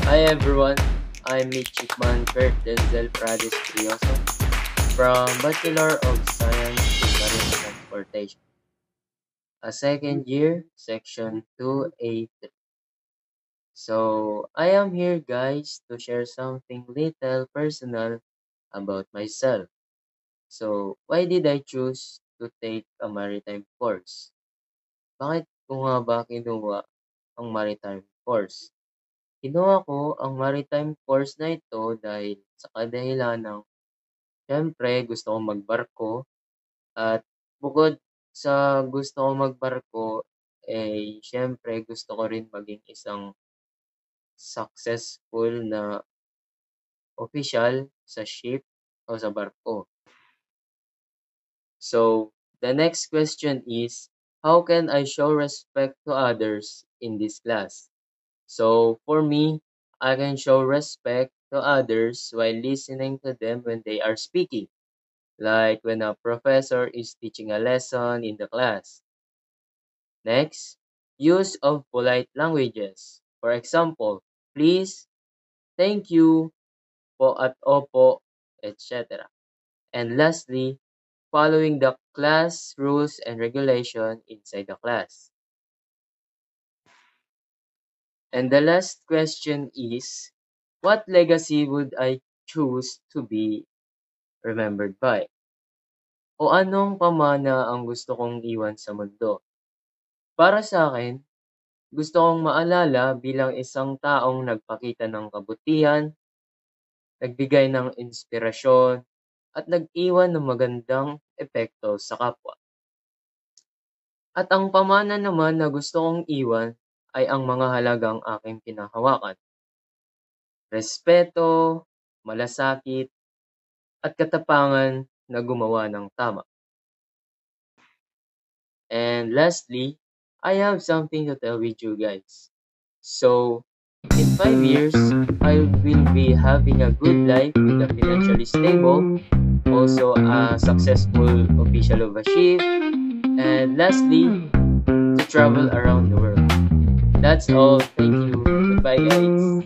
Hi everyone, I'm Midshipman Kurt Denzel Prades Trioso from Bachelor of Science in Marine Transportation, a second year, Section 2A3. So, I am here guys to share something little personal about myself. So, why did I choose to take a maritime course? Bakit ko nga ba kinuha ang maritime course? Kinuha ko ang maritime course na ito dahil sa kadahilanang siyempre gusto kong magbarko at bukod sa gusto kong magbarko, siyempre gusto ko rin maging isang successful na official sa ship o sa barko. So, the next question is, how can I show respect to others in this class? So, for me, I can show respect to others while listening to them when they are speaking, like when a professor is teaching a lesson in the class. Next, use of polite languages. For example, please, thank you, po at opo, etc. And lastly, following the class rules and regulation inside the class. And the last question is, what legacy would I choose to be remembered by? O anong pamana ang gusto kong iwan sa mundo? Para sa akin, gusto kong maalala bilang isang taong nagpakita ng kabutihan, nagbigay ng inspirasyon, at nag-iwan ng magandang epekto sa kapwa. At ang pamana naman na gusto kong iwan ay ang mga halagang aking pinahawakan. Respeto, malasakit, at katapangan na gumawa ng tama. And lastly, I have something to tell with you guys. So, in 5 years, I will be having a good life with a financially stable, also a successful official of a ship, and lastly, to travel around the world. That's all. Thank you. Goodbye, guys.